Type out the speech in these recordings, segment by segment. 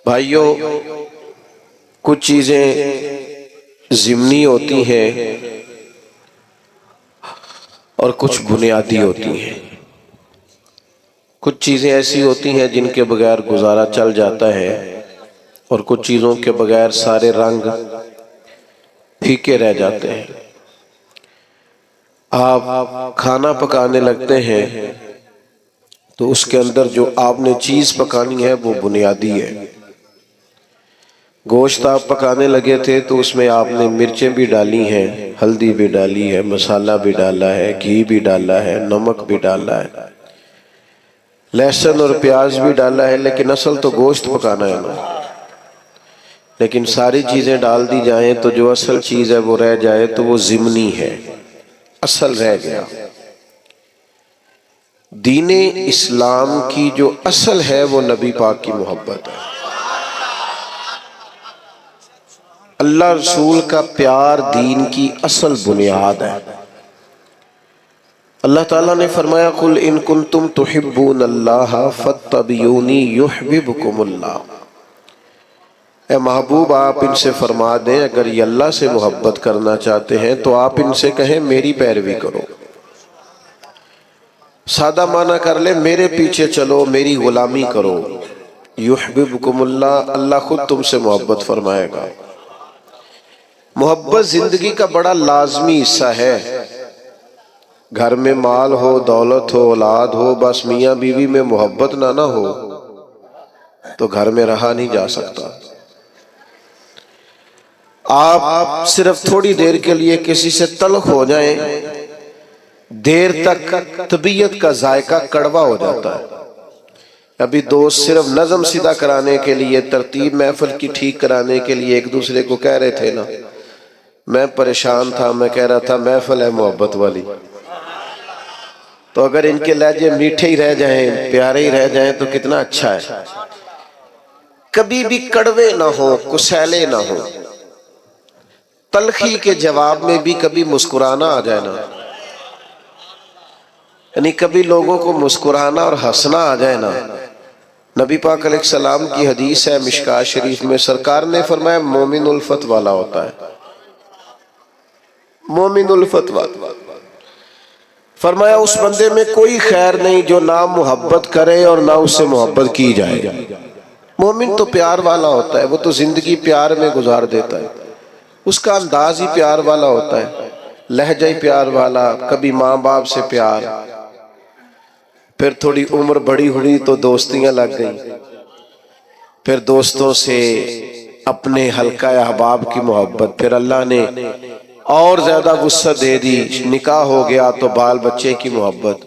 بھائیوں، کچھ چیزیں ضمنی ہوتی ہیں اور کچھ بنیادی ہوتی ہیں۔ کچھ چیزیں ایسی ہوتی ہیں جن کے بغیر گزارا چل جاتا ہے، اور کچھ چیزوں کے بغیر سارے رنگ پھیکے رہ جاتے ہیں۔ آپ کھانا پکانے لگتے ہیں تو اس کے اندر جو آپ نے چیز پکانی ہے وہ بنیادی ہے۔ گوشت آپ پکانے لگے تھے تو اس میں آپ نے مرچیں بھی ڈالی ہیں، ہلدی بھی ڈالی ہے، مسالہ بھی ڈالا ہے، گھی بھی ڈالا ہے، نمک بھی ڈالا ہے، لہسن اور پیاز بھی ڈالا ہے، لیکن اصل تو گوشت پکانا ہے نا۔ لیکن ساری چیزیں ڈال دی جائیں تو جو اصل چیز ہے وہ رہ جائے تو وہ ضمنی ہے، اصل رہ گیا۔ دین اسلام کی جو اصل ہے وہ نبی پاک کی محبت ہے۔ اللہ رسول کا پیار دین کی اصل بنیاد ہے۔ اللہ تعالیٰ نے فرمایا قُلْ إِن كُنْتُمْ تُحِبُّونَ اللَّهَ فَاتَّبِعُونِي يُحْبِبْكُمُ اللَّهُ۔ اے محبوب، آپ ان سے فرما دیں اگر یہ اللہ سے محبت کرنا چاہتے ہیں تو آپ ان سے کہیں میری پیروی کرو۔ سادہ معنی کر لیں، میرے پیچھے چلو، میری غلامی کرو۔ یحببکم اللہ، اللہ خود تم سے محبت فرمائے گا۔ محبت زندگی کا بڑا لازمی حصہ ہے۔ گھر میں مال ہو، دولت ہو، اولاد ہو، بس میاں بیوی میں محبت نہ ہو تو گھر میں رہا نہیں جا سکتا۔ آپ صرف تھوڑی دیر کے لیے کسی سے تلخ ہو جائیں، دیر تک طبیعت کا ذائقہ کڑوا ہو جاتا ہے۔ ابھی دوست صرف نظم سیدھا کرانے کے لیے، ترتیب محفل کی ٹھیک کرانے کے لیے ایک دوسرے کو کہہ رہے تھے نا، میں پریشان تھا، میں کہہ رہا تھا محفل ہے محبت والی، تو اگر ان کے لہجے میٹھے ہی رہ جائیں، پیارے ہی رہ جائیں تو کتنا اچھا ہے۔ کبھی بھی کڑوے نہ ہو، کسیلے نہ ہو، تلخی کے جواب میں بھی کبھی مسکرانا آ جائے نا، یعنی کبھی لوگوں کو مسکرانا اور ہنسنا آ جائے نا۔ نبی پاک علیہ السلام کی حدیث ہے مشکاۃ شریف میں، سرکار نے فرمایا مومن الفت والا ہوتا ہے، مومن الفت والا۔ فرمایا اس بندے میں کوئی خیر نہیں جو نہ محبت کرے اور نہ اس سے محبت کی جائے۔ مومن تو پیار والا ہوتا ہے، وہ تو زندگی پیار میں گزار دیتا ہے، اس کا انداز ہی پیار والا ہوتا ہے، لہجہ ہی پیار والا، کبھی ماں باپ سے پیار، پھر تھوڑی عمر بڑی ہوئی تو دوستیاں لگ گئیں، پھر دوستوں سے اپنے حلقہ احباب کی محبت، پھر اللہ نے اور زیادہ وسعت دے دی، نکاح ہو گیا تو بال بچے کی محبت،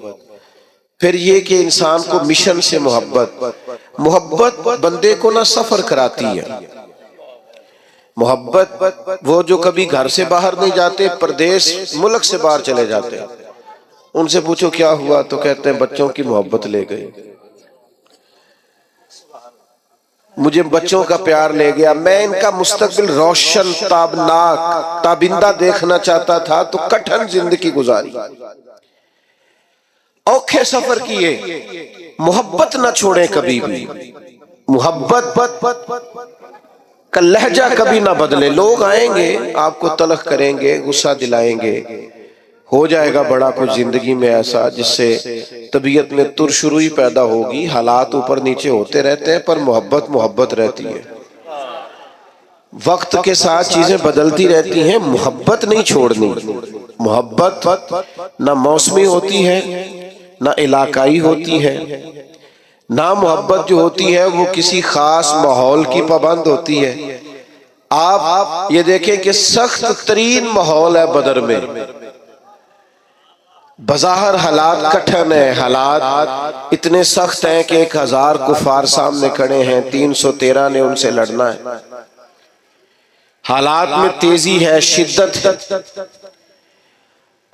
پھر یہ کہ انسان کو مشن سے محبت۔ محبت بندے کو نہ سفر کراتی ہے، محبت وہ جو کبھی گھر سے باہر نہیں جاتے، پردیس ملک سے باہر چلے جاتے ہیں، ان سے پوچھو کیا ہوا تو کہتے ہیں بچوں کی محبت لے گئی، مجھے بچوں کا پیار لے گیا، میں ان کا مستقبل روشن، تابناک، تابندہ دیکھنا چاہتا تھا تو کٹھن زندگی گزاری، اوکھے سفر کیے۔ محبت نہ چھوڑیں کبھی بھی، محبت کا لہجہ کبھی نہ بدلے۔ لوگ آئیں گے آپ کو تلخ کریں گے، غصہ دلائیں گے، ہو جائے گا بڑا کچھ زندگی میں ایسا جس سے طبیعت میں ترشروئی پیدا ہوگی، حالات اوپر نیچے ہوتے رہتے ہیں، پر محبت محبت رہتی ہے۔ وقت کے ساتھ چیزیں بدلتی رہتی ہیں، محبت نہیں چھوڑنی۔ محبت نہ موسمی ہوتی ہے، نہ علاقائی ہوتی ہے، نہ محبت جو ہوتی ہے وہ کسی خاص ماحول کی پابند ہوتی ہے۔ آپ یہ دیکھیں کہ سخت ترین ماحول ہے بدر میں، بظاہر حالات کٹھن ہیں، حالات اتنے سخت ہیں کہ 1000 کفار سامنے کھڑے ہیں، 313 نے ان سے لڑنا ہے، حالات میں تیزی ہے، شدت ہے،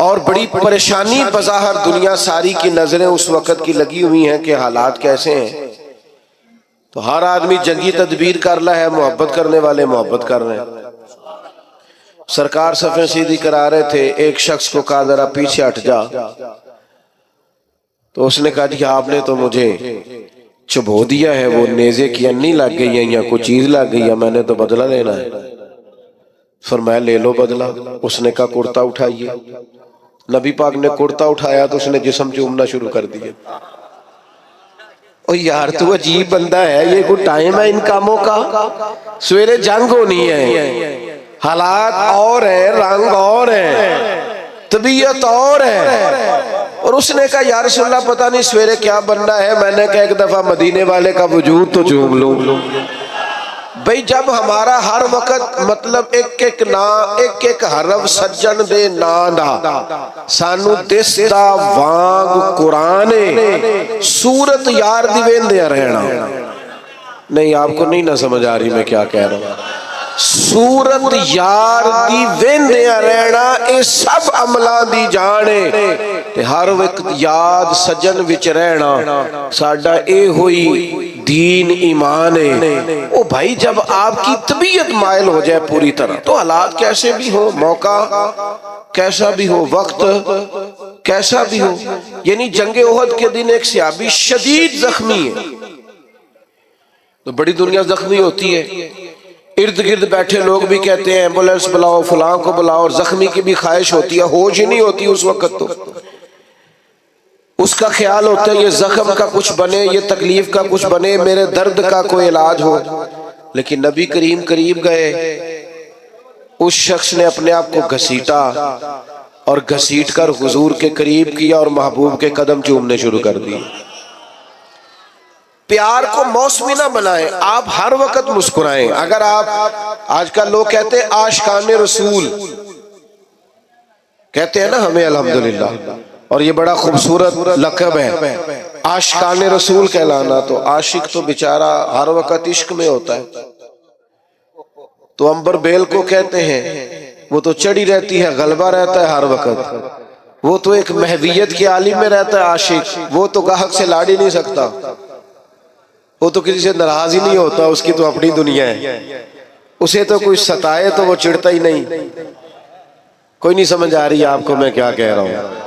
اور بڑی پریشانی بظاہر دنیا ساری کی نظریں اس وقت کی لگی ہوئی ہیں کہ حالات کیسے ہیں، تو ہر آدمی جنگی تدبیر کر رہا ہے، محبت کرنے والے محبت کر رہے ہیں۔ سرکار صفیں سیدھی کرا رہے تھے، ایک شخص کو کہا ذرا پیچھے ہٹ جا، تو اس نے کہا جی آپ نے تو مجھے چبو دیا ہے، وہ نیزے کی انی لگ گئی ہے یا کوئی چیز لگ گئی ہے، میں نے تو بدلہ لینا ہے۔ فرمایا لے لو بدلہ۔ اس نے کہا کرتا اٹھائیے۔ نبی پاک نے کرتا اٹھایا تو اس نے جسم چومنا شروع کر دیا۔ او یار تو عجیب بندہ ہے، یہ کوئی ٹائم ہے ان کاموں کا؟ سویرے جنگ ہونی ہے، حالات اور ہیں، رنگ اور ہیں، طبیعت اور ہے، اور اس نے کہا یا رسول اللہ پتہ نہیں سویرے کیا بننا ہے۔ میں نے کہا ایک دفعہ مدینے والے کا وجود تو چوم لوں۔ بھئی جب ہمارا ہر وقت مطلب ایک ایک حرف سجن دے نانا سانو دستا وانگ قرآن سورت یار دی ویندے رہنا۔ نہیں آپ کو نہیں نہ سمجھ آ رہی میں کیا کہہ رہا ہوں۔ سورت یار دی ویندے رہنا اے سب عملان دی جانے تے ہر وقت یاد سجن وچ رہنا ساڈا اے ہوئی دین ایمان ہے۔ او بھائی جب آپ کی طبیعت مائل ہو جائے پوری طرح تو حالات کیسے بھی ہو، موقع کیسا بھی ہو، وقت کیسا بھی ہو۔ یعنی جنگ احد کے دن ایک صحابی شدید زخمی ہے، تو بڑی دنیا زخمی ہوتی ہے، ارد گرد بیٹھے لوگ بھی کہتے ہیں ایمبولینس بلاؤ، فلاں کو بلاؤ، اور زخمی کی بھی خواہش ہوتی ہے، ہوش ہی نہیں ہوتی اس وقت، تو اس کا خیال ہوتا ہے یہ زخم کا کچھ بنے، یہ تکلیف کا کچھ بنے، میرے درد کا کوئی علاج ہو۔ لیکن نبی کریم قریب گئے، اس شخص نے اپنے آپ کو گھسیٹا اور گھسیٹ کر حضور کے قریب کیا اور محبوب کے قدم چومنے شروع کر دی۔ پیار کو موسمی نہ بنائیں، آپ ہر وقت مسکرائیں۔ اگر آپ آج کل لوگ کہتے ہیں عاشقان رسول کہتے ہیں نا ہمیں الحمدللہ، اور یہ بڑا خوبصورت لقب ہے عاشقان رسول کہلانا، تو عاشق تو بیچارہ ہر وقت عشق میں ہوتا ہے۔ تو امبر بیل کو کہتے ہیں وہ تو چڑھی رہتی ہے، غلبہ رہتا ہے ہر وقت، وہ تو ایک محویت کی عالم میں رہتا ہے عاشق، وہ تو گاہک سے لاڑ ہی نہیں سکتا، وہ تو کسی سے ناراض ہی نہیں ہوتا، اس کی تو اپنی دنیا ہے، اسے تو کوئی ستائے تو وہ چڑھتا ہی نہیں۔ کوئی نہیں سمجھ آ رہی آپ کو میں کیا کہہ رہا ہوں۔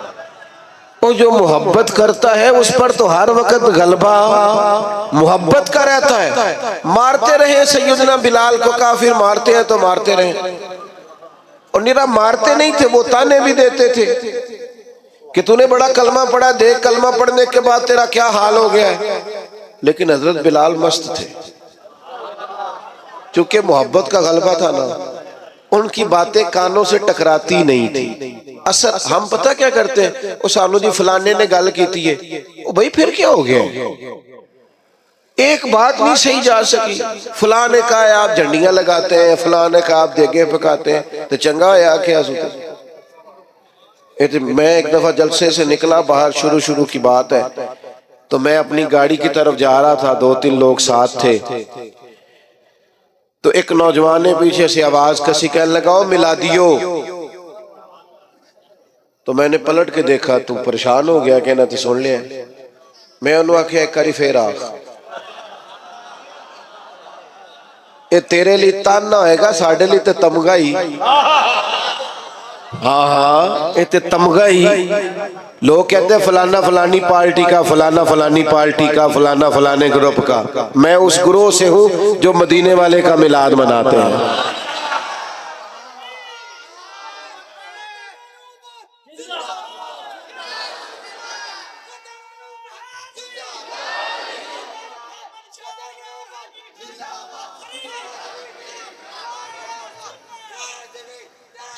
وہ جو محبت کرتا ہے اس پر تو ہر وقت غلبہ محبت کا رہتا ہے۔ مارتے رہے سیدنا بلال کو کافر، مارتے ہیں تو مارتے رہے، اور نرا مارتے نہیں تھے، وہ تانے بھی دیتے تھے کہ تو نے بڑا کلمہ پڑھا، دیکھ کلمہ پڑھنے کے بعد تیرا کیا حال ہو گیا ہے۔ لیکن حضرت بلال مست تھے، چونکہ محبت کا غلبہ تھا نا، ان کی باتیں کانوں سے ٹکراتی نہیں تھی۔ اثر ہم پتہ کیا کرتے ہیں، وہ سانو جی فلانے نے گل کیتی ہے، وہ بھائی پھر کیا ہو گیا، ایک بات نہیں صحیح جا سکی، فلاں نے کہا ہے آپ جھنڈیاں لگاتے ہیں، فلاں نے کہا آپ دیگیں پکاتے ہیں، تو چنگا ہے کیا سوتے۔ میں ایک دفعہ جلسے سے نکلا باہر، شروع کی بات ہے، تو میں اپنی گاڑی کی طرف جا رہا تھا، 2-3 لوگ ساتھ تھے، تو ایک نوجوان نے پیچھے سے آواز کسی کہنے لگا ملا دیو، تو میں نے پلٹ کے دیکھا، تو پریشان ہو گیا، کہنا تو سن لیا، میں انہوں آکھیا ایک کاری پھر آخ، یہ تیرے لیے تان نہ ہوئے گا، ساڑھے لیے تے تمغہ ہی، ہاں یہ تے تمغہ ہی۔ لوگ کہتے ہیں فلانا فلانی پارٹی کا، فلانا فلانی پارٹی کا، فلانا فلانے گروپ کا، میں اس گروہ سے ہوں جو مدینے والے کا میلاد مناتے ہیں۔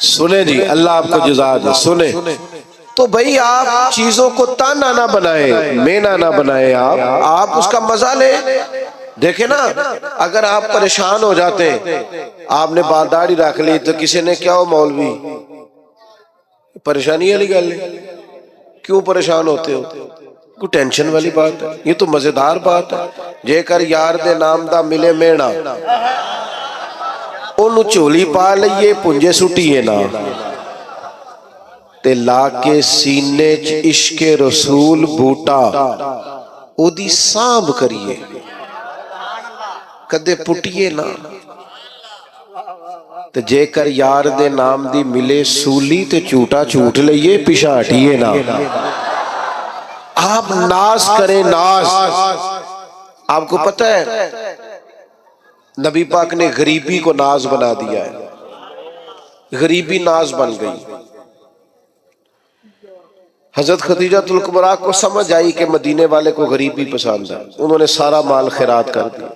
سنیں جی، اللہ آپ کو جزا دے، سنیں تو بھئی آپ چیزوں کو تانا نہ بنائیں، مینا نہ بنائیں، آپ اس کا مزہ لیں۔ دیکھیں نا، اگر آپ پریشان ہو جاتے ہیں، آپ نے بال داڑھی رکھ لی تو کسی نے کیا ہو مولوی، پریشانی والی گل ہے، کیوں پریشان ہوتے ہو، کوئی ٹینشن والی بات ہے، یہ تو مزیدار بات ہے۔ جے کر یار دے نام دا ملے مینا، انہوں چولی پا لئیے پنجے سٹیے نا، تے لا کے سینے چ عشق رسول بوٹا او دی سانب کریے، کدے پٹیے نا، تے جے کر یار دے نام دی ملے سولی تے چوٹا چوٹ لئیے پیشا ہٹیے نا۔ آپ ناز کریں، ناز آپ کو پتہ ہے نبی پاک نے غریبی کو ناز بنا دیا ہے، غریبی ناز بن گئی۔ حضرت خدیجہ الکبریٰ کو سمجھ آئی کہ مدینے والے کو غریبی پسند ہے، انہوں نے سارا مال خیرات کر دیا،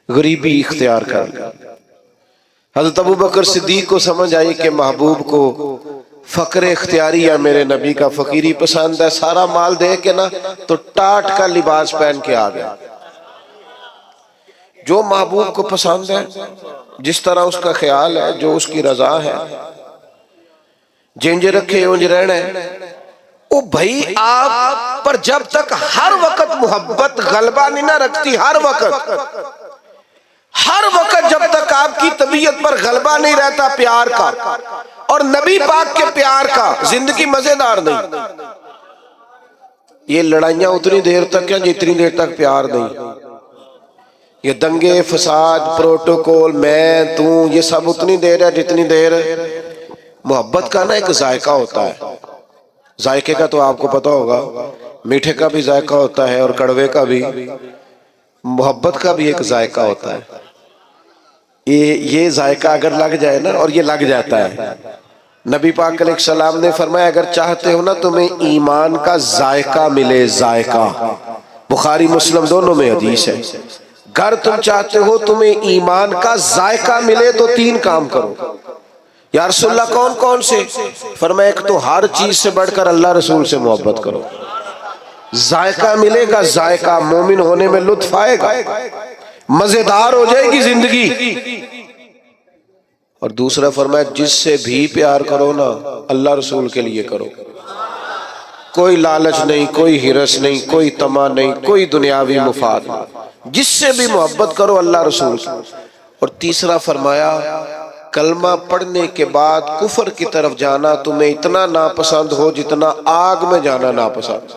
غریبی اختیار کر لی۔ حضرت ابوبکر صدیق کو سمجھ آئی کہ محبوب کو فقر اختیاری ہے، میرے نبی کا فقیری پسند ہے، سارا مال دے کے نا تو ٹاٹ کا لباس پہن کے آ گیا۔ جو محبوب کو پسند ہے، جس طرح اس کا خیال ہے، جو اس کی رضا ہے، جنج رکھے اونج رہنا ہے۔ او بھائی آپ پر جب تک ہر وقت محبت غلبہ نہیں نہ رکھتی، ہر وقت جب تک آپ کی طبیعت پر غلبہ نہیں رہتا پیار کا اور نبی پاک کے پیار کا، زندگی مزیدار نہیں۔ یہ لڑائیاں اتنی دیر تک ہیں جتنی دیر تک پیار نہیں، یہ دنگے فساد پروٹوکول میں تو یہ سب اتنی دیر ہے جتنی دیر محبت کا نا ایک ذائقہ ہوتا ہے۔ ذائقے کا تو آپ کو پتا ہوگا، میٹھے کا بھی ذائقہ ہوتا ہے اور کڑوے کا بھی، محبت کا بھی ایک ذائقہ ہوتا ہے۔ یہ ذائقہ اگر لگ جائے نا، اور یہ لگ جاتا ہے، نبی پاک علیہ السلام نے فرمایا اگر چاہتے ہو نا تمہیں ایمان کا ذائقہ ملے، ذائقہ، بخاری مسلم دونوں میں حدیث ہے، اگر تم چاہتے ہو تمہیں ایمان کا ذائقہ ملے تو 3 کام کرو۔ یا رسول اللہ کون کون سے؟ فرمایا ایک تو ہر چیز سے بڑھ کر اللہ رسول سے محبت کرو، ذائقہ ملے گا، ذائقہ، مومن ہونے میں لطف آئے گا، مزیدار ہو جائے گی زندگی۔ اور دوسرا فرمایا جس سے بھی پیار کرو نا اللہ رسول کے لیے کرو، کوئی لالچ نہیں، کوئی ہرس نہیں، کوئی طمع نہیں، کوئی دنیاوی مفاد نہیں، جس سے بھی محبت کرو اللہ رسول کی۔ اور تیسرا فرمایا کلمہ پڑھنے کے بعد کفر کی طرف جانا تمہیں اتنا ناپسند ہو جتنا آگ میں جانا ناپسند۔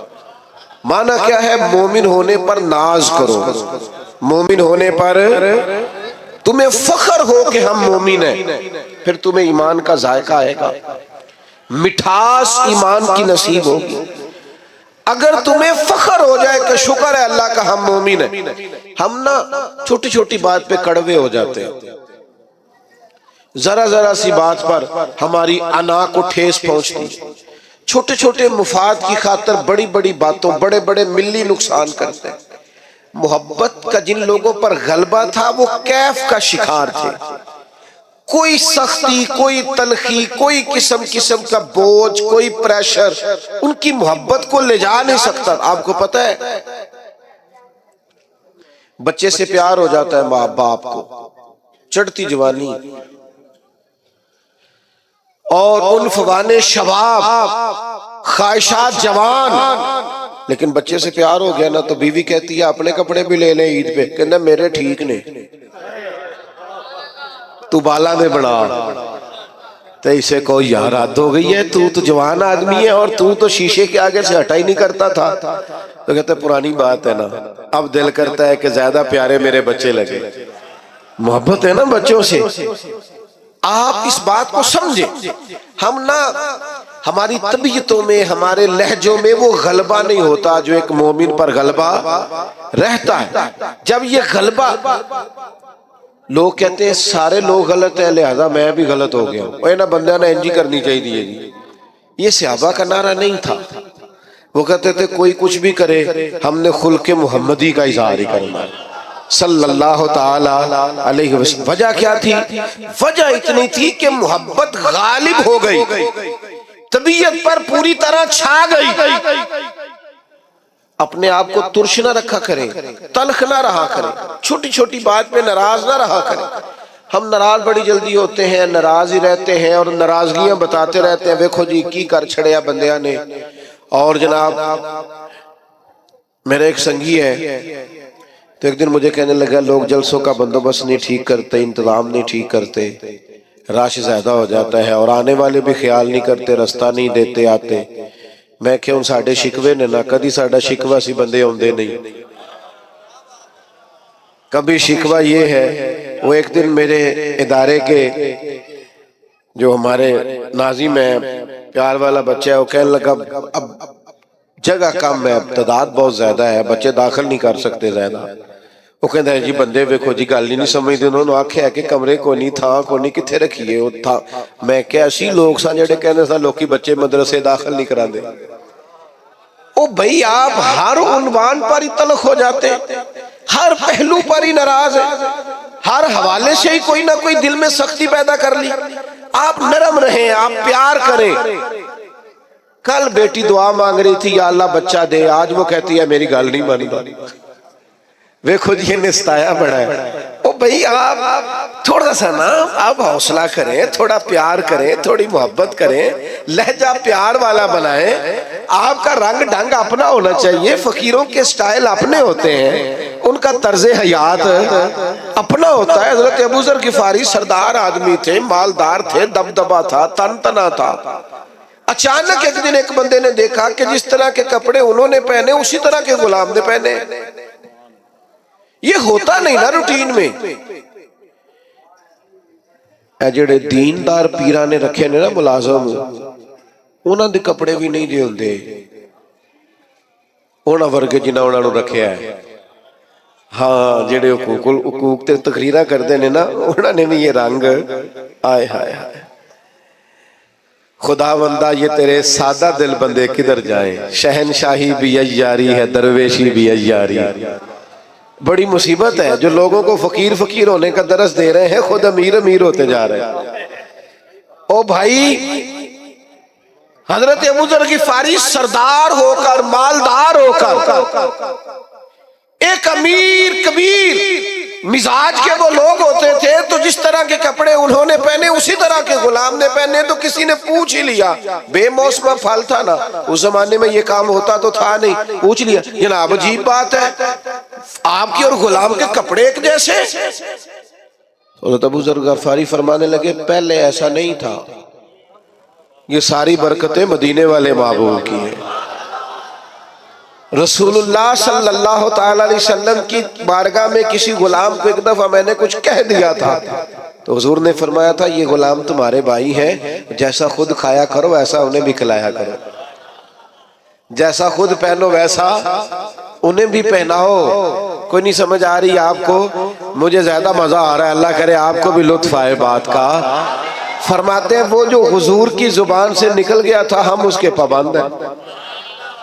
معنی کیا ہے؟ مومن ہونے پر ناز کرو، مومن ہونے پر تمہیں فخر ہو کہ ہم مومن ہیں، پھر تمہیں ایمان کا ذائقہ آئے گا، مٹھاس ایمان کی نصیب ہوگی۔ اگر تمہیں فخر ہو جائے کہ شکر ہے اللہ کا ہم مومن ہیں، ہم نا چھوٹی چھوٹی بات پہ کڑوے ہو جاتے ہیں، ذرا سی بات پر ہماری انا کو ٹھیس پہنچتی، چھوٹے چھوٹے مفاد کی خاطر بڑی بڑی باتوں بڑے بڑے ملی نقصان کرتے ہیں۔ محبت کا جن لوگوں پر غلبہ تھا وہ کیف کا شکار تھے، کوئی سختی، کوئی تلخی، کوئی قسم کا بوجھ، کوئی پریشر ان کی محبت کو لے جا نہیں سکتا۔ آپ کو پتہ ہے بچے سے پیار ہو جاتا ہے ماں باپ کو، چڑھتی جوانی اور عنفوان شباب، خواہشات جوان، لیکن بچے سے پیار ہو گیا نا تو بیوی کہتی ہے اپنے کپڑے بھی لے لیں عید پہ، کہنا میرے ٹھیک نے، تو بالا دے بنا، تو اسے کوئی یار حد ہو گئی ہے، تو جوان آدمی ہے اور تو شیشے کے آگے سے ہٹا ہی نہیں کرتا تھا۔ تو کہتے پرانی بات ہے نا، اب دل کرتا ہے کہ زیادہ پیارے میرے بچے لگے، محبت ہے نا بچوں سے۔ آپ اس بات کو سمجھیں، ہم نا ہماری طبیعتوں میں، ہمارے لہجوں میں وہ غلبہ نہیں ہوتا جو ایک مومن پر غلبہ رہتا ہے۔ جب یہ غلبہ، لوگ کہتے ہیں سارے لوگ غلط ہیں لہذا میں بھی غلط ہو گیا ہوں، اوہ نا بندہ نا انجی کرنی چاہیے جی، یہ صحابہ کا نعرہ نہیں تھا۔ وہ کہتے تھے کوئی کچھ بھی کرے ہم نے خلق محمدی کا اظہار ہی کرنا ہے صلی اللہ تعالی علیہ وسلم۔ وجہ کیا تھی؟ وجہ اتنی تھی کہ محبت غالب ہو گئی، طبیعت پر پوری طرح چھا گئی۔ اپنے آپ کو ترش نہ رکھا کریں، تلخ نہ رہا کریں، چھوٹی چھوٹی بات پہ ناراض نہ رہا کریں۔ ہم ناراض بڑی جلدی ہوتے ہیں، ناراض ہی رہتے ہیں اور ناراضگیاں بتاتے رہتے ہیں، دیکھو جی کی کر چھڑیا بندیاں نے۔ اور جناب میرے ایک سنگی ہے تو ایک دن مجھے کہنے لگا لوگ جلسوں کا بندوبست نہیں ٹھیک کرتے، انتظام نہیں ٹھیک کرتے، رش زیادہ ہو جاتا ہے اور آنے والے بھی خیال نہیں کرتے، رستہ نہیں دیتے آتے۔ میں کہ ان ساڑھے شکوے نے نہ کدی ساڑھا شکوہ سی بندے ہوندے نہیں، کبھی شکوہ یہ ہے۔ وہ ایک دن میرے ادارے کے جو ہمارے ناظم ہیں، پیار والا بچہ ہے، وہ کہنے لگا اب جگہ کم ہے، تعداد بہت زیادہ ہے، بچے داخل نہیں کر سکتے زیادہ. وہ کہتا ہے جی بندے ویکھو جی گل ہی نہیں سمجھتے. انہوں نے آکھیا کہ کمرے کو نہیں تھا کو نہیں کتھے رکھیے وہ تھا. میں کہ اسی لوگ سن جڑے کہنے سا لوکی بچے مدرسے داخل نہیں کرا دے. او بھئی آپ ہر عنوان پر ہی تلخ ہو جاتے، ہر پہلو پر ہی ناراض ہے، ہر حوالے سے ہی کوئی نہ کوئی دل میں سختی پیدا کر لی. آپ نرم رہیں، آپ پیار کریں. کل بیٹی دعا مانگ رہی تھی یا اللہ بچہ دے، آج وہ کہتی ہے میری گل نہیں مانتا. ویکھو جی یہ نستایا بڑا ہے. او بھئی آپ تھوڑا سا نا آپ حوصلہ کریں، تھوڑا پیار کریں، تھوڑی محبت کریں، لہجہ پیار والا بنائیں. آپ کا رنگ ڈھنگ اپنا ہونا چاہیے. فقیروں کے سٹائل اپنے ہوتے ہیں، ان کا طرز حیات اپنا ہوتا ہے. حضرت ابو ذر غفاری سردار آدمی تھے، مالدار تھے، دبدبا تھا، تن تنا تھا. اچانک ایک دن ایک بندے نے دیکھا کہ جس طرح کے کپڑے انہوں نے پہنے اسی طرح کے غلام نے پہنے. یہ ہوتا نہیں نا روٹین میں. اے جڑے دیندار پیران نے رکھے نے نا ملازم، انہاں دے کپڑے بھی نہیں دے ہوندے انہاں ورگے جنہاں انہاں نو رکھیا ہے. ہاں جڑے حقوق تے تقریرا کردے نے نا انہاں نے بھی یہ رنگ آئے ہائے ہائے. خدا بندہ یہ تیرے سادہ دل بندے کدھر جائیں. شہنشاہی بھی عیاری ہے، درویشی بھی عیاری. بڑی مصیبت ہے جو لوگوں کو فقیر فقیر ہونے کا درس دے رہے ہیں، خود امیر امیر ہوتے جا رہے ہیں. او بھائی حضرت ابو ذر غفاری سردار ہو کر، مالدار ہو کر، ایک امیر کبیر مزاج کے وہ لوگ ہوتے تھے، تو جس طرح کے کپڑے انہوں نے پہنے اسی طرح کے غلام نے پہنے. تو کسی نے پوچھ ہی لیا، بے موسمہ پھل تھا نا اس زمانے میں، یہ کام ہوتا تو تھا نہیں. پوچھ لیا جناب عجیب بات ہے آپ کی اور غلام کے کپڑے ایک جیسے. حضرت ابو ذر غفاری فرمانے لگے پہلے ایسا نہیں تھا، یہ ساری برکتیں مدینے والے محبوب کی ہیں. رسول اللہ صلی اللہ تعالی علیہ وسلم کی بارگاہ میں کسی غلام کو ایک دفعہ میں نے کچھ کہہ دیا تھا تو حضور نے فرمایا تھا یہ غلام تمہارے بھائی ہیں، جیسا خود کھایا کرو ویسا انہیں بھی کھلایا کرو، جیسا خود پہنو ویسا انہیں بھی پہناؤ. کوئی نہیں سمجھ آ رہی آپ کو؟ مجھے زیادہ مزہ آ رہا ہے، اللہ کرے آپ کو بھی لطف آئے بات کا. فرماتے ہیں وہ جو حضور کی زبان سے نکل گیا تھا ہم اس کے پابند ہیں.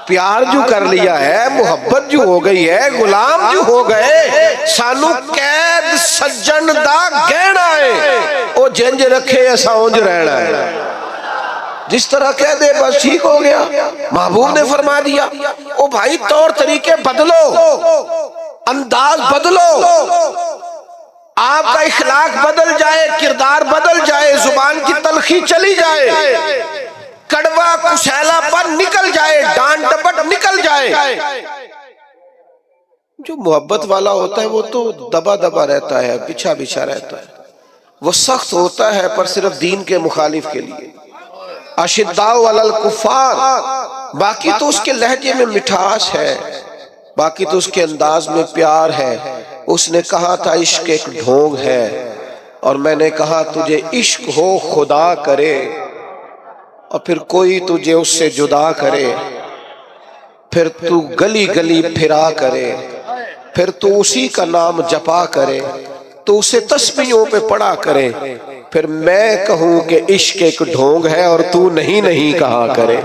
پیار جو کر لیا ہے، محبت جو ہو گئی ہے، غلام جو ہو گئے، سانو قید سجن دا گہنا ہے، او جنج رکھے ایسا اونج رہنا ہے. جس طرح کہہ دے بس ٹھیک ہو گیا. محبوب نے فرما دیا او بھائی طور طریقے بدلو، انداز بدلو، آپ کا اخلاق بدل جائے، کردار بدل جائے، زبان کی تلخی چلی جائے، کڑوا کسیلا پر نکل جائے، ڈانٹ ڈپٹ نکل جائے. جو محبت والا ہوتا ہے وہ تو دبا دبا رہتا ہے، بچھا بچھا رہتا ہے، وہ سخت ہوتا ہے پر صرف دین کے مخالف کے لیے. اشداء علی الکفار، باقی تو اس کے لہجے میں مٹھاس ہے، باقی تو اس کے انداز میں پیار ہے. اس نے کہا تھا عشق ایک ڈھونگ ہے، اور میں نے کہا تجھے عشق ہو خدا کرے اور پھر کوئی تجھے اس سے جدا کرے، پھر تو گلی گلی پھرا کرے، پھر تو اسی کا نام جپا کرے، تو اسے تسبیحوں پہ پڑھا کرے، پھر میں کہوں کہ عشق ایک ڈھونگ ہے اور تو نہیں نہیں کہا کرے.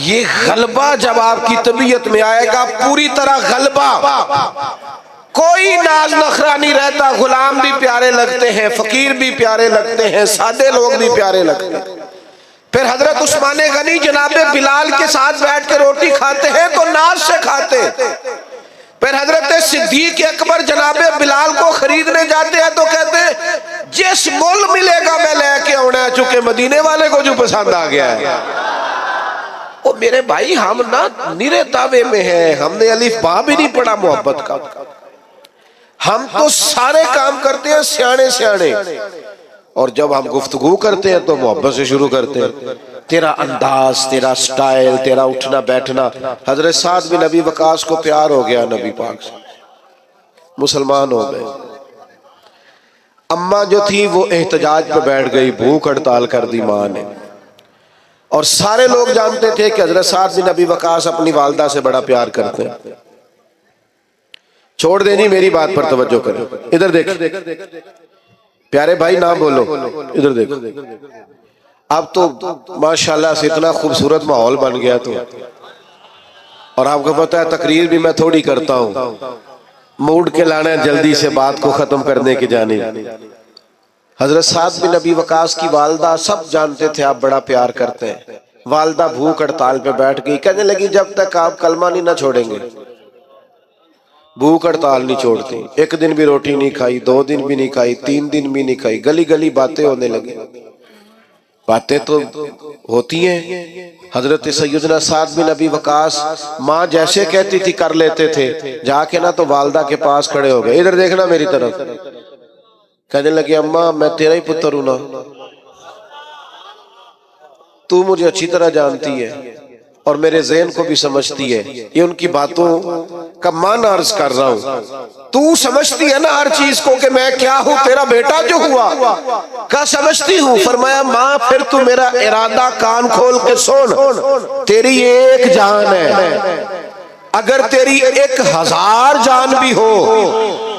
یہ غلبہ جب آپ کی طبیعت میں آئے گا، پوری طرح غلبہ، کوئی ناز نخرہ نہیں رہتا. غلام بھی پیارے لگتے ہیں، فقیر بھی پیارے لگتے ہیں، سادے لوگ بھی پیارے لگتے ہیں. پھر حضرت عثمان غنی جناب بلال کے ساتھ بیٹھ کے روٹی کھاتے ہیں تو ناز سے کھاتے. پھر حضرت صدیق اکبر جناب بلال کو خریدنے جاتے ہیں تو کہتے ہیں جس مول ملے گا میں لے کے آنا ہے، چونکہ مدینے والے کو جو پسند آ گیا ہے. او میرے بھائی ہم نا نیرے تاوے میں ہیں، ہم نے الف با بھی نہیں پڑھا محبت کا. ہم تو سارے کام کرتے ہیں سیانے سیانے، اور جب ہم گفتگو کرتے ہیں تو محبت سے شروع کرتے ہیں. تیرا انداز، تیرا سٹائل، تیرا اٹھنا بیٹھنا. حضرت سعد بن ابی وقاص کو پیار ہو گیا نبی پاک سے، مسلمان ہو گئے. اماں جو تھی وہ احتجاج پہ بیٹھ گئی، بھوک ہڑتال کر دی ماں نے، اور سارے لوگ جانتے تھے کہ حضرت سعد بن ابی وقاص اپنی والدہ سے بڑا پیار کرتے ہیں. چھوڑ دینی میری بات پر توجہ کریں. ادھر دیکھ پیارے بھائی نہ بولو, ادھر دیکھ. اب تو ماشاءاللہ سے اتنا خوبصورت ماحول بن گیا تو, اور آپ کو پتہ ہے تقریر بھی میں تھوڑی کرتا ہوں, موڈ کے لانا ہے جلدی سے بات کو ختم کرنے کی جانب. حضرت سعد بن ابی وقاص کی والدہ سب جانتے تھے آپ بڑا پیار کرتے ہیں. والدہ بھوک ہڑتال پہ بیٹھ گئی, کہنے لگی جب تک آپ کلمہ نہیں نہ چھوڑیں گے. بھوک ہڑتال نہیں چھوڑتی, ایک دن بھی روٹی نہیں کھائی, 2 دن بھی نہیں کھائی, 3 دن بھی نہیں کھائی. گلی گلی باتیں ہونے لگے. باتیں تو ہوتی ہیں. حضرت سیدنا سعد بن ابی وقاص ماں جیسے کہتی تھی کر لیتے تھے. جا کے نا تو والدہ کے پاس کھڑے ہو گئے, ادھر دیکھنا میری طرف. کہنے لگے اماں میں تیرا ہی پتر ہوں نا, تو مجھے اچھی طرح جانتی ہے اور میرے ذہن کو بھی سمجھتی ہے. یہ ان کی باتوں کا معنی عرض کر رہا ہوں. تو سمجھتی ہے نا ہر چیز کو کہ میں کیا ہوں, تیرا بیٹا جو ہوا کا سمجھتی ہوں. فرمایا ماں پھر تو میرا ارادہ کان کھول کے سن, تیری ایک جان ہے, اگر تیری 1000 جان بھی ہو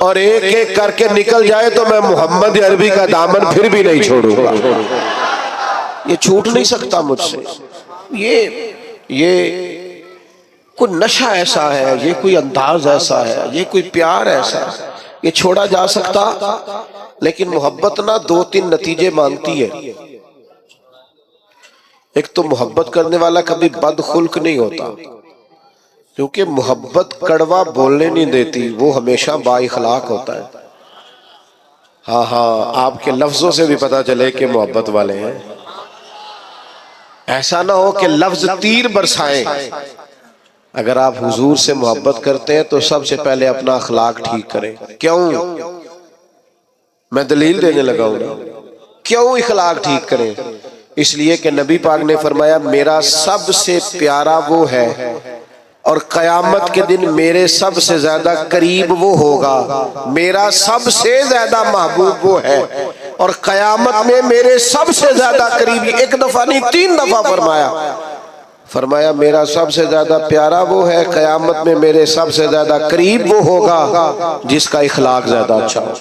اور ایک ایک کر کے نکل جائے تو میں محمد عربی کا دامن پھر بھی نہیں چھوڑوں گا. یہ چھوٹ نہیں سکتا مجھ سے. یہ کوئی نشہ ایسا ہے, یہ کوئی انداز ایسا ہے, یہ کوئی پیار ایسا ہے, یہ چھوڑا جا سکتا. لیکن محبت نہ 2-3 نتیجے مانگتی ہے. ایک تو محبت کرنے والا کبھی بد خلق نہیں ہوتا, کیونکہ محبت کڑوا بولنے نہیں دیتی, وہ ہمیشہ با اخلاق ہوتا ہے. ہاں آپ کے لفظوں سے بھی پتا چلے کہ محبت والے ہیں. ایسا نہ ہو کہ لفظ تیر برسائیں. اگر آپ حضور سے محبت کرتے ہیں تو سب سے پہلے اپنا اخلاق ٹھیک کریں. کیوں؟ میں دلیل دینے لگا ہوں. کیوں اخلاق ٹھیک کریں؟ اس لیے کہ نبی پاک نے فرمایا میرا سب سے پیارا وہ ہے اور قیامت کے دن میرے سب سے زیادہ قریب وہ ہوگا, میرا سب سے زیادہ محبوب وہ ہے اور قیامت میں میرے سب سے زیادہ قریبی. 1 دفعہ نہیں 3 دفعہ فرمایا میرا سب سے زیادہ پیارا وہ ہے, قیامت میں میرے سب سے زیادہ قریب وہ ہوگا جس کا اخلاق زیادہ اچھا ہو.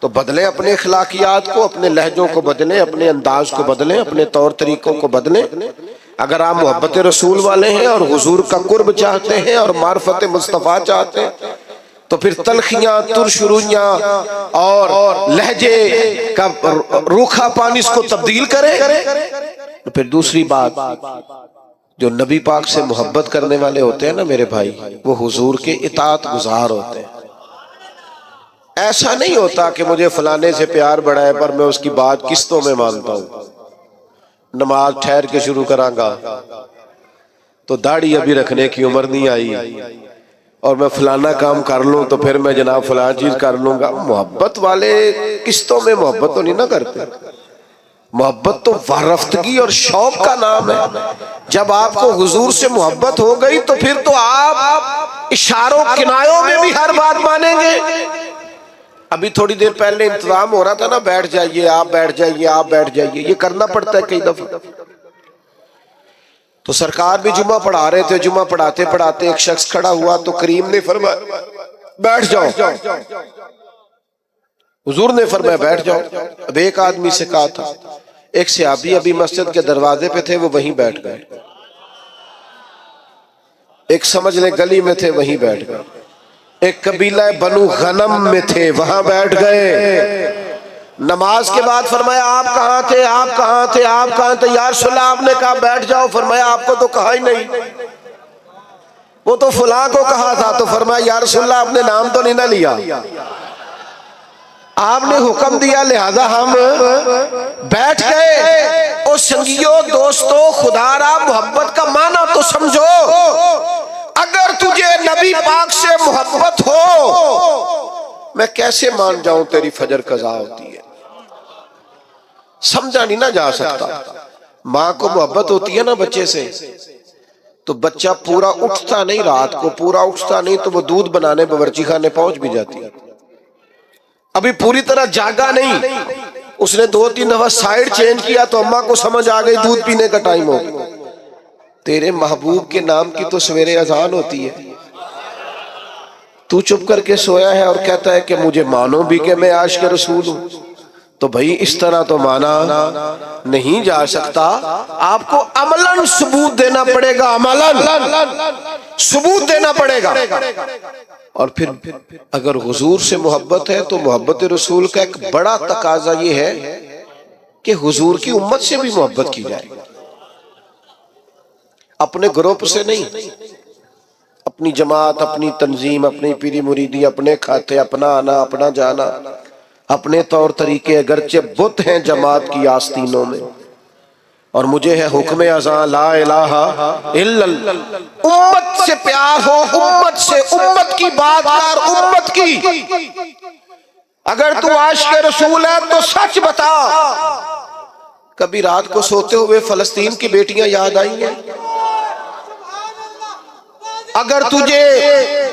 تو بدلیں اپنے اخلاقیات کو, اپنے لہجوں کو بدلیں, اپنے انداز کو بدلیں, اپنے طور طریقوں کو بدلیں. اگر آپ محبت رسول والے ہیں اور حضور کا قرب چاہتے ہیں اور معرفت مصطفیٰ چاہتے ہیں تو پھر تلخیاں, ترشرویاں اور لہجے کا روکھا پانی اس کو تبدیل کریں. پھر دوسری بات, جو نبی پاک سے محبت کرنے والے ہوتے ہیں نا میرے بھائی, وہ حضور کے اطاعت گزار ہوتے ہیں. ایسا نہیں ہوتا کہ مجھے فلانے سے پیار بڑا ہے پر میں اس کی بات قسطوں میں مانتا ہوں. نماز ٹھہر کے شروع کراں گا تو داڑھی ابھی رکھنے کی عمر نہیں آئی, اور میں فلانا کام کر لوں تو پھر میں جناب فلان چیز کر لوں گا. محبت والے قسطوں میں محبت تو نہیں نہ کرتے. محبت تو وارفتگی اور شوق کا نام ہے. جب آپ کو حضور سے محبت ہو گئی تو پھر تو آپ اشاروں کنایوں میں بھی ہر بات مانیں گے. ابھی تھوڑی دیر پہلے انتظام ہو رہا تھا نا, بیٹھ جائیے آپ, بیٹھ جائیے آپ, بیٹھ جائیے. یہ کرنا پڑتا ہے کئی دفعہ. تو سرکار بھی جمعہ پڑھا رہے تھے, جمعہ پڑھاتے پڑھاتے ایک شخص کھڑا ہوا تو کریم نے فرمایا بیٹھ جاؤ. حضور نے فرمایا بیٹھ جاؤ. اب ایک آدمی سے کہا تھا, ایک صحابی ابھی مسجد کے دروازے پہ تھے, وہ وہیں بیٹھ گئے. ایک سمجھ لیں گلی میں تھے, وہیں بیٹھ گئے. ایک قبیلہ بنو غنم میں تھے, وہاں بیٹھ گئے. نماز کے بعد فرمایا آپ کہاں تھے, آپ کہاں تھے, آپ کہاں تھے؟ یا رسول اللہ آپ نے کہا بیٹھ جاؤ. فرمایا آپ کو تو کہا ہی نہیں, وہ تو فلاں کو کہا تھا. تو فرمایا یا رسول اللہ آپ نے نام تو نہیں نہ لیا, آپ نے حکم دیا لہذا ہم بیٹھ گئے. اور سنگیو دوستو, خدا را محبت کا معنی تو سمجھو. اگر تجھے نبی پاک سے محبت ہو, میں کیسے مان جاؤں تیری فجر قضا ہوتی ہے. سمجھا نہیں نہ جا سکتا. ماں کو محبت ہوتی ہے نا بچے سے, تو بچہ پورا اٹھتا نہیں, رات کو پورا اٹھتا نہیں تو وہ دودھ بنانے باورچی خانے پہنچ بھی جاتی ہے. ابھی پوری طرح جاگا نہیں, اس نے 2-3 دفعہ سائیڈ چینج کیا تو اماں کو سمجھ آ گئی دودھ پینے کا ٹائم ہو گیا۔ تیرے محبوب کے نام کی تو سویرے اذان ہوتی ہے، تو چپ کر کے سویا ہے اور کہتا ہے کہ مجھے مانو بھی کہ میں عاشق رسول ہوں۔ تو بھائی اس طرح تو مانا نہیں جا سکتا، آپ کو عملاً ثبوت دینا پڑے گا، عملاً ثبوت دینا پڑے گا۔ اور پھر اگر حضور سے محبت ہے تو محبت رسول کا ایک بڑا تقاضا یہ ہے کہ حضور کی امت سے بھی محبت کی جائے، اپنے گروپ سے نہیں، اپنی جماعت، اپنی تنظیم، اپنی پیری مریدی، اپنے کھاتے، اپنا آنا، اپنا جانا، اپنے طور طریقے، اگرچہ بت ہیں جماعت کی آستینوں میں، اور مجھے ہے حکم اذان لا الہ الا اللہ۔ امت سے پیار ہو، امت سے، امت کی بات کر، امت کی۔ اگر تو عاشق رسول ہے تو سچ بتا، کبھی رات کو سوتے ہوئے فلسطین کی بیٹیاں یاد آئی ہیں؟ اگر تجھے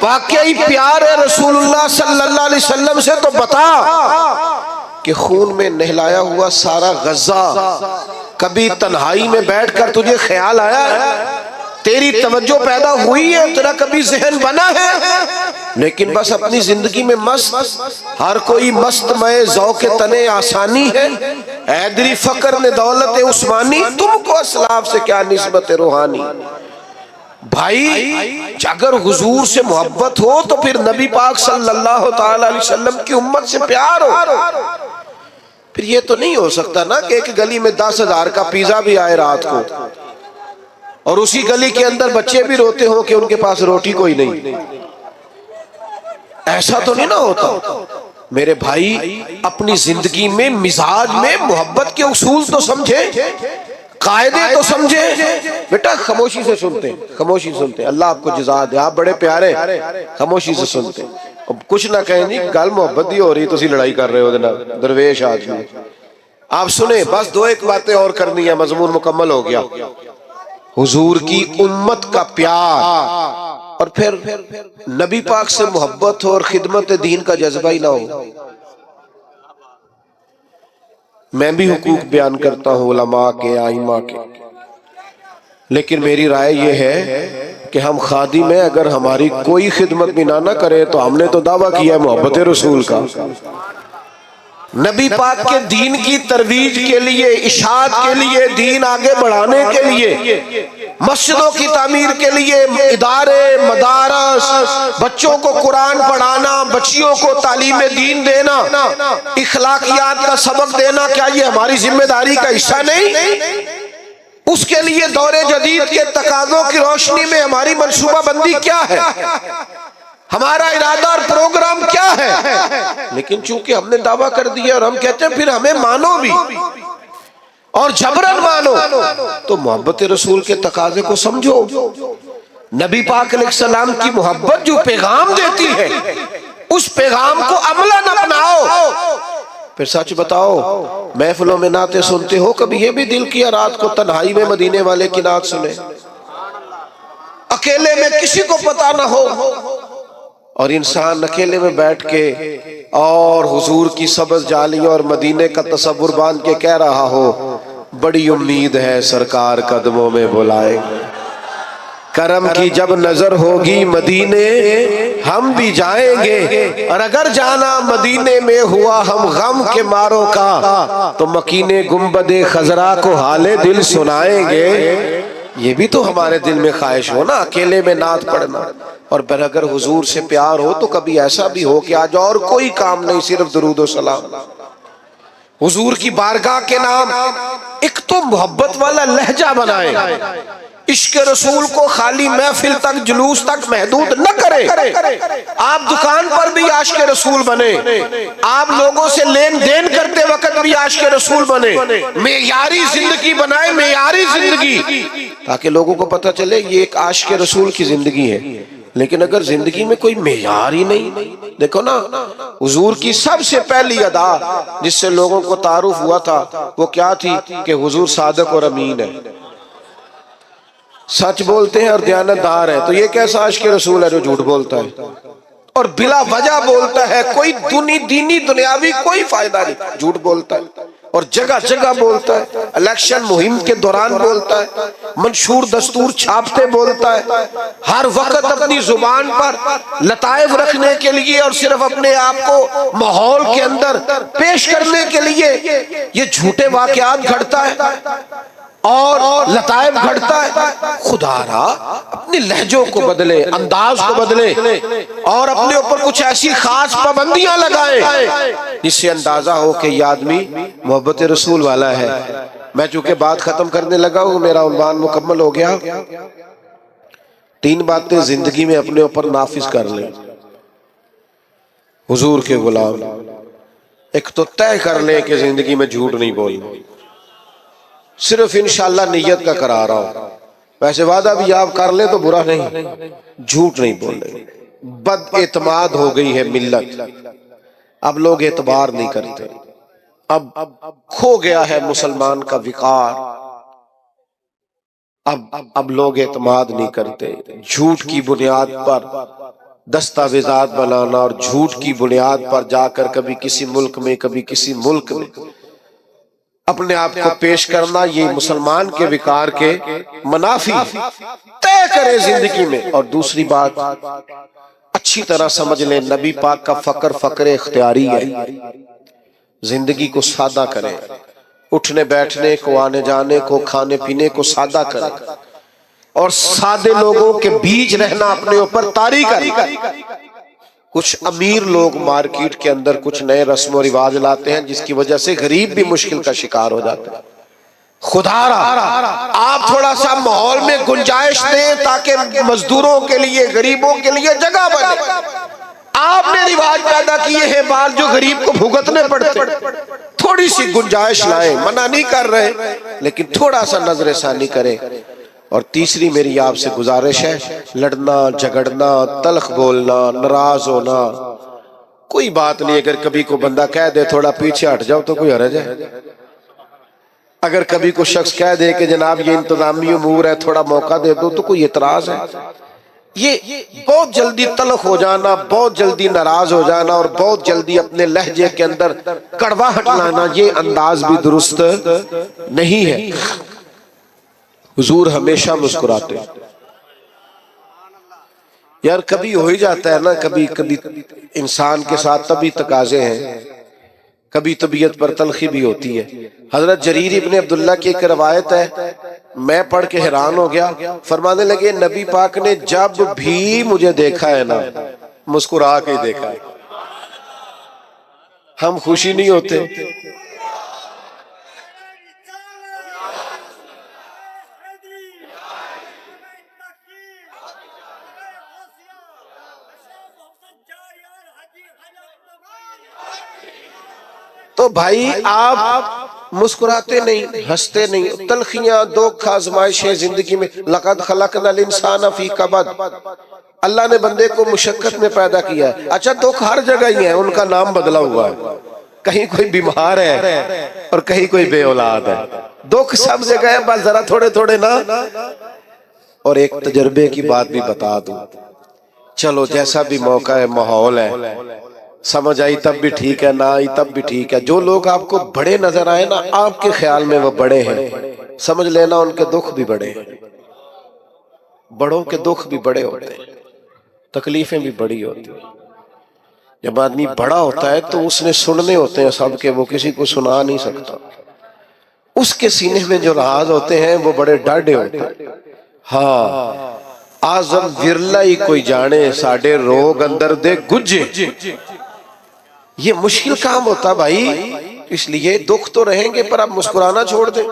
واقعی پیار ہے رسول اللہ صلی اللہ علیہ وسلم سے تو بتا کہ خون میں نہلایا ہوا سارا غزہ کبھی تنہائی میں بیٹھ کر تجھے خیال آیا ہے؟ تیری توجہ پیدا ہوئی ہے؟ تیرا کبھی ذہن بنا ہے؟ لیکن بس اپنی زندگی میں مست، ہر کوئی مست میں ذوق تنے آسانی ہے۔ حیدری فقر نے دولت عثمانی، تم کو اسلاف سے کیا نسبت روحانی۔ بھائی اگر حضور سے محبت ہو تو پھر نبی پاک صلی اللہ تعالی علیہ وسلم کی امت سے پیار ہو۔ پھر یہ تو نہیں ہو سکتا نا کہ ایک گلی میں 10,000 کا پیزا بھی آئے رات کو اور اسی گلی کے اندر بچے بھی روتے ہوں کہ ان کے پاس روٹی کوئی نہیں۔ ایسا تو نہیں نہ ہوتا۔ میرے بھائی اپنی زندگی میں، مزاج میں محبت کے اصول تو سمجھے، قاعدے تو سمجھے۔ بیٹا خاموشی سے سنتے ہیں، خاموشی سے سنتے ہیں، اللہ آپ کو جزا دے، آپ بڑے پیارے، خاموشی سے سنتے ہیں۔ کچھ نہ کہیں جی گل محبت دی ہو رہی تو اسی لڑائی کر رہے ہو جناب، درویش آدمی۔ آپ سنیں، بس 2-1 باتیں اور کرنی ہے، مضمون مکمل ہو گیا۔ حضور کی امت کا پیار، اور پھر نبی پاک سے محبت ہو اور خدمت دین کا جذبہ ہی نہ ہو۔ میں بھی حقوق بیان کرتا ہوں علماء کے، ائمہ کے، لیکن میری رائے یہ ہے کہ ہم خادم ہیں، اگر ہماری کوئی خدمت بھی نہ کرے تو ہم نے تو دعویٰ کیا ہے محبت رسول کا۔ نبی پاک کے دین کی ترویج کے لیے، اشاعت کے لیے، دین آگے بڑھانے کے لیے، مسجدوں کی تعمیر کے لیے، ادارے، مدارس، بچوں کو قرآن پڑھانا، بچیوں کو تعلیم دین دینا، اخلاقیات کا سبق دینا، کیا یہ ہماری ذمہ داری کا حصہ نہیں؟ اس کے لیے دور جدید کے تقاضوں کی روشنی میں ہماری منصوبہ بندی کیا ہے، ہمارا ارادہ اور پروگرام کیا ہے؟ لیکن چونکہ ہم نے دعویٰ کر دیا اور ہم کہتے ہیں پھر ہمیں مانو بھی اور جبرن مانو، تو محبت رسول کے تقاضے کو سمجھو۔ نبی پاک علیہ السلام کی محبت جو پیغام دیتی ہے اس پیغام کو عملاً اپناؤ۔ پھر سچ بتاؤ، محفلوں میں نعتیں سنتے ہو، کبھی یہ بھی دل کیا رات کو تنہائی میں مدینے والے کی نعت سنے، اکیلے میں کسی کو پتہ نہ ہو، اور انسان اکیلے میں بیٹھ کے اور حضور کی سبز جالیوں اور مدینے کا تصور باندھ کے کہہ رہا ہو، بڑی امید ہے سرکار قدموں میں بلائیں گے، کرم کی جب نظر ہوگی مدینے ہم بھی جائیں گے، اور اگر جانا مدینے میں ہوا ہم غم کے ماروں کا تو مکینے گنبد خضرا کو حال دل سنائیں گے۔ یہ بھی تو ہمارے دل میں خواہش ہو نا، اکیلے میں نعت پڑھنا، اور پھر اگر حضور سے پیار ہو تو کبھی ایسا بھی ہو کہ آج اور کوئی کام نہیں، صرف درود و سلام، حضور کی بارگاہ کے نام۔ ایک تو محبت والا لہجہ بنائیں، عشق رسول کو خالی محفل تک، جلوس تک محدود نہ کرے۔ آپ دکان پر بھی عاشق رسول بنے، آپ لوگوں سے لین دین کرتے وقت بھی عاشق رسول بنے، معیاری زندگی بنائے، معیاری زندگی، تاکہ لوگوں کو پتہ چلے یہ ایک عاشق رسول کی زندگی ہے۔ لیکن اگر زندگی میں کوئی معیار ہی نہیں، دیکھو نا حضور کی سب سے پہلی ادا جس سے لوگوں کو تعارف ہوا تھا وہ کیا تھی؟ کہ حضور صادق اور امین ہے، سچ بولتے ہیں اور دیانتدار ہے۔ تو یہ کیسا عاشق رسول ہے جو جھوٹ بولتا ہے؟ اور بلا وجہ بولتا ہے، کوئی دینی دنیاوی کوئی فائدہ نہیں، جھوٹ بولتا ہے اور جگہ جگہ بولتا ہے، الیکشن مہم کے دوران بولتا ہے، منشور دستور چھاپتے بولتا ہے، ہر وقت اپنی زبان پر لطائف رکھنے کے لیے اور صرف اپنے آپ کو ماحول کے اندر پیش کرنے کے لیے یہ جھوٹے واقعات گھڑتا ہے اور لطائف گھڑتا ہے۔ خدا را اپنے لہجوں کو بدلے، انداز کو بدلے اور اپنے اوپر کچھ ایسی خاص پابندیاں لگائیں جس سے اندازہ ہو کہ یہ آدمی محبت رسول والا ہے۔ میں چونکہ بات ختم کرنے لگا ہوں، میرا عنوان مکمل ہو گیا۔ 3 باتیں زندگی میں اپنے اوپر نافذ کر لیں حضور کے غلام۔ ایک تو طے کر لیں کہ زندگی میں جھوٹ نہیں بولنا، صرف انشاءاللہ نیت کا کرا رہا ہوں، ویسے وعدہ بھی آپ کر لیں تو برا نہیں، جھوٹ نہیں بولے۔ بد اعتماد ہو گئی ہے ملت، اب لوگ اعتبار نہیں کرتے، اب کھو گیا ہے مسلمان کا وقار، اب لوگ اعتماد نہیں کرتے۔ جھوٹ کی بنیاد پر دستاویزات بنانا اور جھوٹ کی بنیاد پر جا کر کبھی کسی ملک میں کبھی کسی ملک میں اپنے آپ کو پیش کرنا، یہ مسلمان کے وقار کے منافی طے کرے زندگی میں۔ اور دوسری بات اچھی طرح سمجھ لیں، نبی پاک کا فقر اختیاری ہے۔ زندگی کو سادہ کریں، اٹھنے بیٹھنے کو، آنے جانے کو، کھانے پینے کو سادہ کریں اور سادے لوگوں کے بیچ رہنا اپنے اوپر طاری کریں۔ کچھ امیر لوگ مارکیٹ کے اندر کچھ نئے رسم و رواج لاتے ہیں جس کی وجہ سے غریب بھی مشکل کا شکار ہو جاتے ہیں۔ خدا را آپ تھوڑا سا ماحول میں گنجائش دیں تاکہ مزدوروں کے لیے، غریبوں کے لیے جگہ بنے۔ آپ نے رواج پیدا کیے ہیں بال جو غریب کو بھگتنے پڑتے، تھوڑی سی گنجائش لائیں، منع نہیں کر رہے لیکن تھوڑا سا نظر ثانی کریں۔ اور تیسری میری آپ سے گزارش ہے، لڑنا جھگڑنا، تلخ بولنا، ناراض ہونا کوئی بات نہیں۔ اگر کبھی کو بندہ کہہ دے تھوڑا پیچھے ہٹ جاؤ تو کوئی حرج ہے؟ اگر کبھی کو شخص کہہ دے کہ جناب یہ انتظامی امور ہے تھوڑا موقع دے دو تو کوئی اعتراض ہے؟ یہ بہت جلدی تلخ ہو جانا، بہت جلدی ناراض ہو جانا اور بہت جلدی اپنے لہجے کے اندر کڑواہٹ لانا، یہ انداز بھی درست نہیں ہے۔ حضور ہمیشہ مسکراتے۔ یار کبھی ہو ہی جاتا ہے نا، کبھی انسان کے ساتھ تبھی تقاضے ہیں، کبھی طبیعت پر تلخی بھی ہوتی ہے۔ حضرت جریر ابن عبداللہ کی ایک روایت ہے، میں پڑھ کے حیران ہو گیا، فرمانے لگے نبی پاک نے جب بھی مجھے دیکھا ہے نا مسکرا کے دیکھا ہے۔ ہم خوشی نہیں ہوتے؟ تو بھائی آپ مسکراتے نہیں، ہنستے نہیں، تلخیاں، دکھ، آزمائشیں زندگی میں۔ لقد خلقنا الانسان فی کبد، اللہ نے بندے کو مشقت میں پیدا کیا ہے۔ اچھا دکھ ہر جگہ ہی ہے، ان کا نام بدلا ہوا ہے، کہیں کوئی بیمار ہے اور کہیں کوئی بے اولاد ہے، دکھ سب جگہ ہے، بس ذرا تھوڑے تھوڑے نا۔ اور ایک تجربے کی بات بھی بتا دوں، چلو جیسا بھی موقع ہے، ماحول ہے، سمجھ آئی تب بھی ٹھیک ہے، نہ آئی تب بھی ٹھیک ہے۔ جو لوگ آپ کو بڑے نظر آئے نا، آپ کے خیال میں وہ بڑے ہیں، سمجھ لینا ان کے دکھ بھی بڑے ہیں۔ بڑوں کے دکھ بھی بڑے ہوتے ہیں، تکلیفیں بھی بڑی ہوتی ہیں۔ جب آدمی بڑا ہوتا ہے تو اس نے سننے ہوتے ہیں سب کے، وہ کسی کو سنا نہیں سکتا۔ اس کے سینے میں جو راز ہوتے ہیں وہ بڑے ڈاڈے ہوتے ہیں۔ ہاں آزم ورلہ ہی کوئی جانے، ساڑھے روگ اندر دے گجے۔ یہ مشکل کام ہوتا بھائی، اس لیے دکھ تو رہیں گے پر آپ مسکرانا چھوڑ دیں۔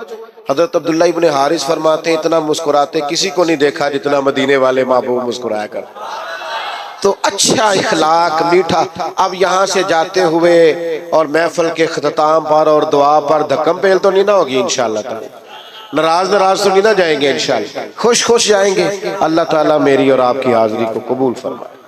حضرت عبداللہ ابن حارث فرماتے ہیں اتنا مسکراتے کسی کو نہیں دیکھا جتنا مدینے والے محبوب مسکرایا کر۔ تو اچھا اخلاق، میٹھا۔ اب یہاں سے جاتے ہوئے اور محفل کے اختتام پر اور دعا پر دھکم پیل تو نہیں نہ ہوگی انشاءاللہ تعالی، ناراض تو نہیں نہ جائیں گے انشاءاللہ، خوش جائیں گے۔ اللہ تعالیٰ میری اور آپ کی حاضری کو قبول فرمائے۔